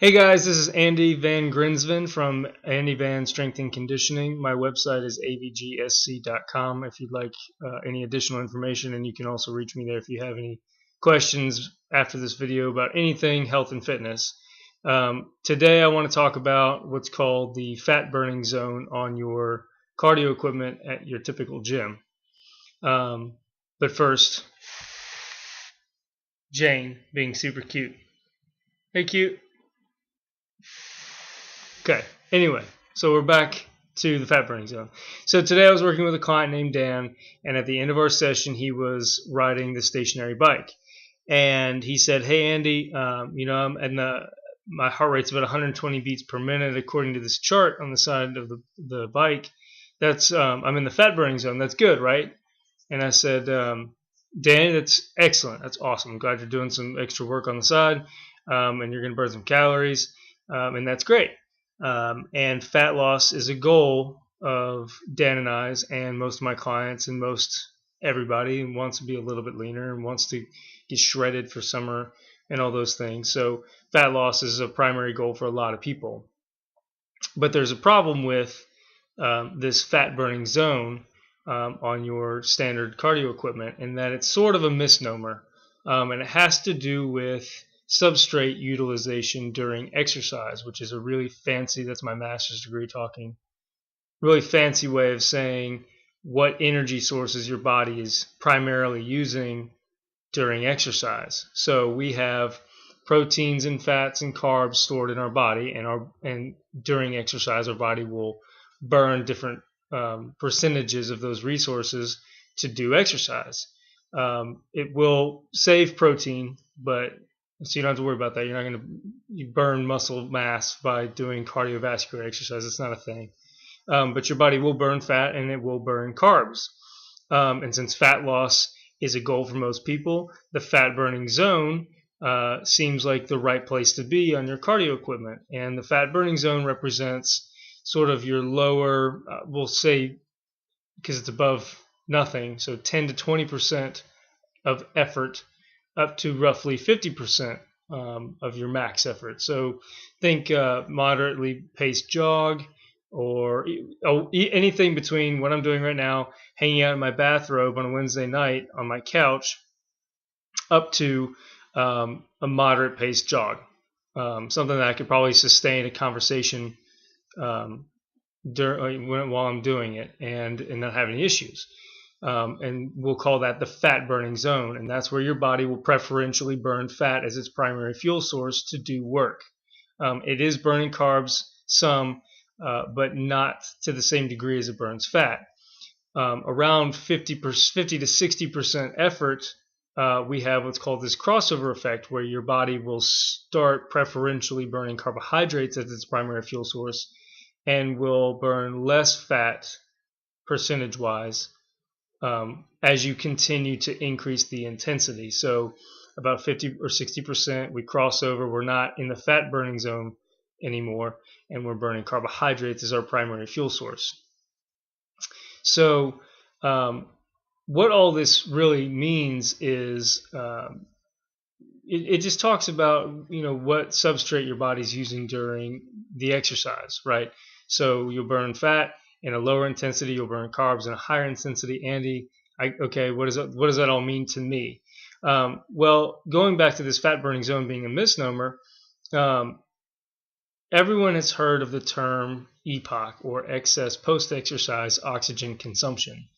Hey guys, this is Andy Van Grinsven from Andy Van Strength and Conditioning. My website is avgsc.com if you'd like any additional information, and you can also reach me there if you have any questions after this video about anything health and fitness. Today I want to talk about what's called the fat burning zone on your cardio equipment at your typical gym. But first, Jane being super cute. Hey cute. Okay, anyway, so we're back to the fat burning zone. So today I was working with a client named Dan, and at the end of our session, he was riding the stationary bike. And he said, hey, Andy, I'm and my heart rate's about 120 beats per minute according to this chart on the side of the bike. That's I'm in the fat burning zone. That's good, right? And I said, Dan, that's excellent. That's awesome. I'm glad you're doing some extra work on the side, and you're going to burn some calories, and that's great. And fat loss is a goal of Dan and I's and most of my clients, and most everybody wants to be a little bit leaner and wants to get shredded for summer and all those things. So fat loss is a primary goal for a lot of people. But there's a problem with this fat burning zone on your standard cardio equipment, and that it's sort of a misnomer. And it has to do with substrate utilization during exercise, which is a really fancy, that's my master's degree talking, really fancy way of saying what energy sources your body is primarily using during exercise. So we have proteins and fats and carbs stored in our body, and during exercise our body will burn different percentages of those resources to do exercise. It will save protein, but so you don't have to worry about that. You're not going to burn muscle mass by doing cardiovascular exercise. It's not a thing. But your body will burn fat and it will burn carbs. And since fat loss is a goal for most people, the fat burning zone seems like the right place to be on your cardio equipment. And the fat burning zone represents sort of your lower, we'll say, because it's above nothing, so 10 to 20% of effort up to roughly 50% of your max effort. So think moderately paced jog, or anything between what I'm doing right now, hanging out in my bathrobe on a Wednesday night on my couch, up to a moderate paced jog. Something that I could probably sustain a conversation while I'm doing it and not have any issues. And we'll call that the fat burning zone, and that's where your body will preferentially burn fat as its primary fuel source to do work. It is burning carbs some, but not to the same degree as it burns fat. Around 50 to 60% effort, we have what's called this crossover effect, where your body will start preferentially burning carbohydrates as its primary fuel source and will burn less fat percentage-wise as you continue to increase the intensity. So about 50 or 60%, we cross over. We're not in the fat burning zone anymore, and we're burning carbohydrates as our primary fuel source. So what all this really means is it just talks about what substrate your body's using during the exercise, right? So you'll burn fat in a lower intensity, you'll burn carbs in a higher intensity. Andy, what does that all mean to me? Well, going back to this fat burning zone being a misnomer, everyone has heard of the term EPOC, or excess post-exercise oxygen consumption.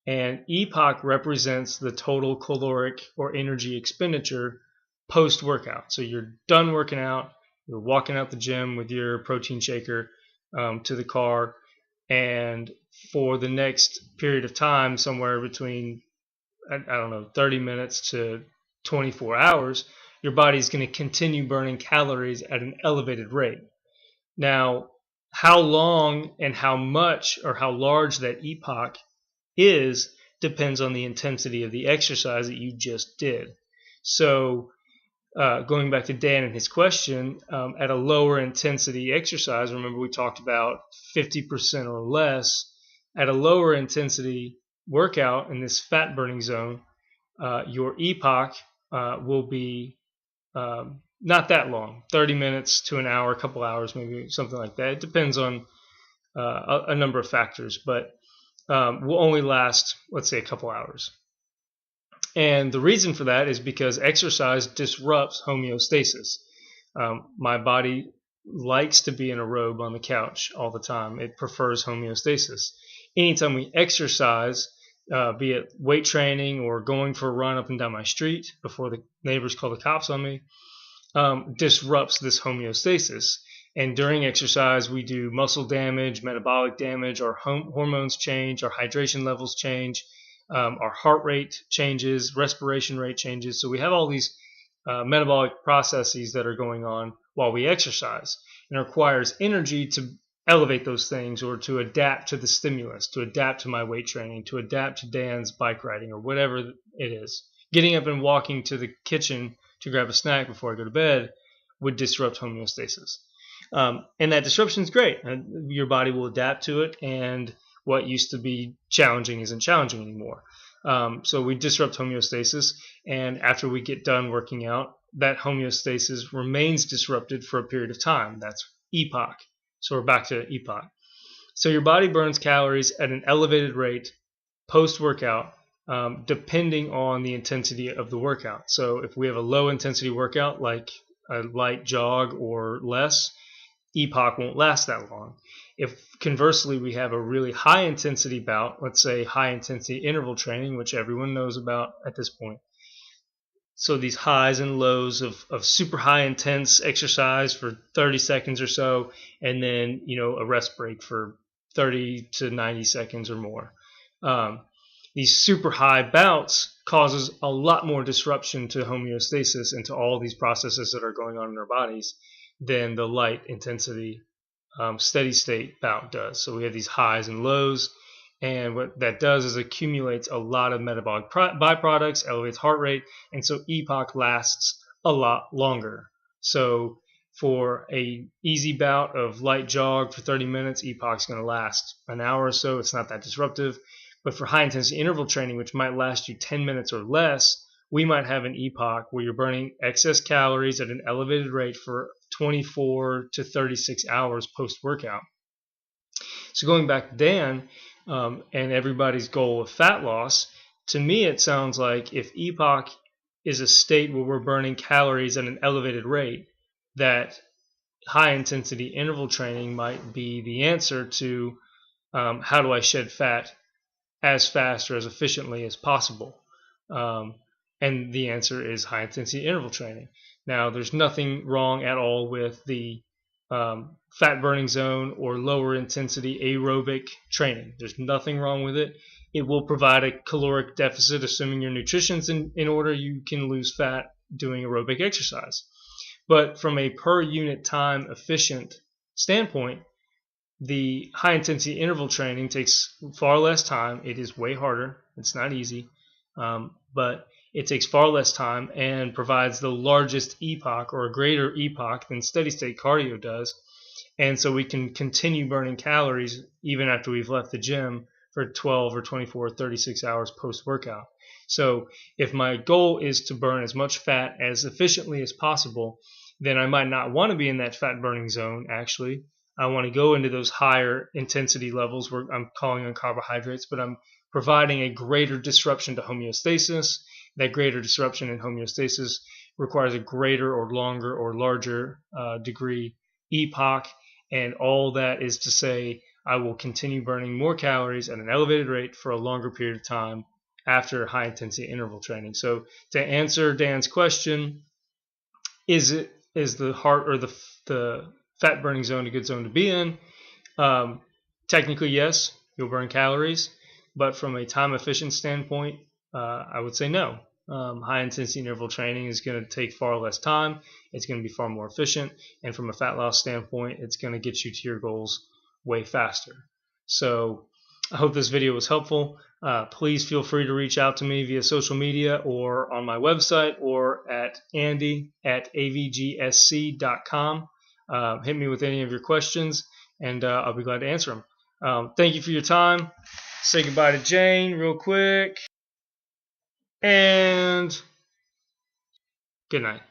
And EPOC represents the total caloric or energy expenditure post-workout. So you're done working out, you're walking out the gym with your protein shaker to the car, and for the next period of time, somewhere between, 30 minutes to 24 hours, your body's going to continue burning calories at an elevated rate. Now, how long and how much or how large that EPOC is depends on the intensity of the exercise that you just did. So going back to Dan and his question, at a lower intensity exercise, remember we talked about 50% or less, at a lower intensity workout in this fat burning zone, your EPOC will be not that long, 30 minutes to an hour, a couple hours, maybe something like that. It depends on a number of factors, but will only last, let's say, a couple hours. And the reason for that is because exercise disrupts homeostasis. My body likes to be in a robe on the couch all the time. It prefers homeostasis. Anytime we exercise, be it weight training or going for a run up and down my street before the neighbors call the cops on me, disrupts this homeostasis. And during exercise, we do muscle damage, metabolic damage, our hormones change, our hydration levels change, our heart rate changes, respiration rate changes. So we have all these metabolic processes that are going on while we exercise. And it requires energy to elevate those things, or to adapt to the stimulus, to adapt to my weight training, to adapt to Dan's bike riding, or whatever it is. Getting up and walking to the kitchen to grab a snack before I go to bed would disrupt homeostasis. And that disruption is great. Your body will adapt to it, and what used to be challenging isn't challenging anymore. So we disrupt homeostasis, and after we get done working out, that homeostasis remains disrupted for a period of time. That's epoch. So we're back to epoch. So your body burns calories at an elevated rate post-workout, depending on the intensity of the workout. So if we have a low-intensity workout, like a light jog or less, epoch won't last that long. If conversely we have a really high-intensity bout, let's say high-intensity interval training, which everyone knows about at this point, so these highs and lows of super high intense exercise for 30 seconds or so, and then a rest break for 30 to 90 seconds or more. These super high bouts causes a lot more disruption to homeostasis and to all these processes that are going on in our bodies than the light intensity steady state bout does. So we have these highs and lows, and what that does is accumulates a lot of metabolic byproducts, elevates heart rate, and so epoch lasts a lot longer. So for a easy bout of light jog for 30 minutes, epoch is going to last an hour or so. It's not that disruptive. But for high intensity interval training, which might last you 10 minutes or less, we might have an epoch where you're burning excess calories at an elevated rate for 24 to 36 hours post-workout. So going back to Dan and everybody's goal of fat loss, to me it sounds like if epoch is a state where we're burning calories at an elevated rate, that high-intensity interval training might be the answer to how do I shed fat as fast or as efficiently as possible. And the answer is high-intensity interval training. Now, there's nothing wrong at all with the fat-burning zone or lower-intensity aerobic training. There's nothing wrong with it. It will provide a caloric deficit, assuming your nutrition's in order. You can lose fat doing aerobic exercise. But from a per-unit time efficient standpoint, the high-intensity interval training takes far less time. It is way harder. It's not easy. But it takes far less time and provides the largest epoch, or a greater epoch, than steady-state cardio does. And so we can continue burning calories even after we've left the gym for 12 or 24 or 36 hours post-workout. So if my goal is to burn as much fat as efficiently as possible, then I might not want to be in that fat-burning zone, actually. I want to go into those higher intensity levels where I'm calling on carbohydrates, but I'm providing a greater disruption to homeostasis. That greater disruption in homeostasis requires a greater or longer or larger degree epoch, and all that is to say I will continue burning more calories at an elevated rate for a longer period of time after high-intensity interval training. So to answer Dan's question, is the heart or the fat-burning zone a good zone to be in? Technically, yes, you'll burn calories, but from a time-efficient standpoint, I would say no. High-intensity interval training is going to take far less time. It's going to be far more efficient. And from a fat loss standpoint, it's going to get you to your goals way faster. So I hope this video was helpful. Please feel free to reach out to me via social media or on my website or at andy@avgsc.com. Hit me with any of your questions, and I'll be glad to answer them. Thank you for your time. Say goodbye to Jane real quick. And good night.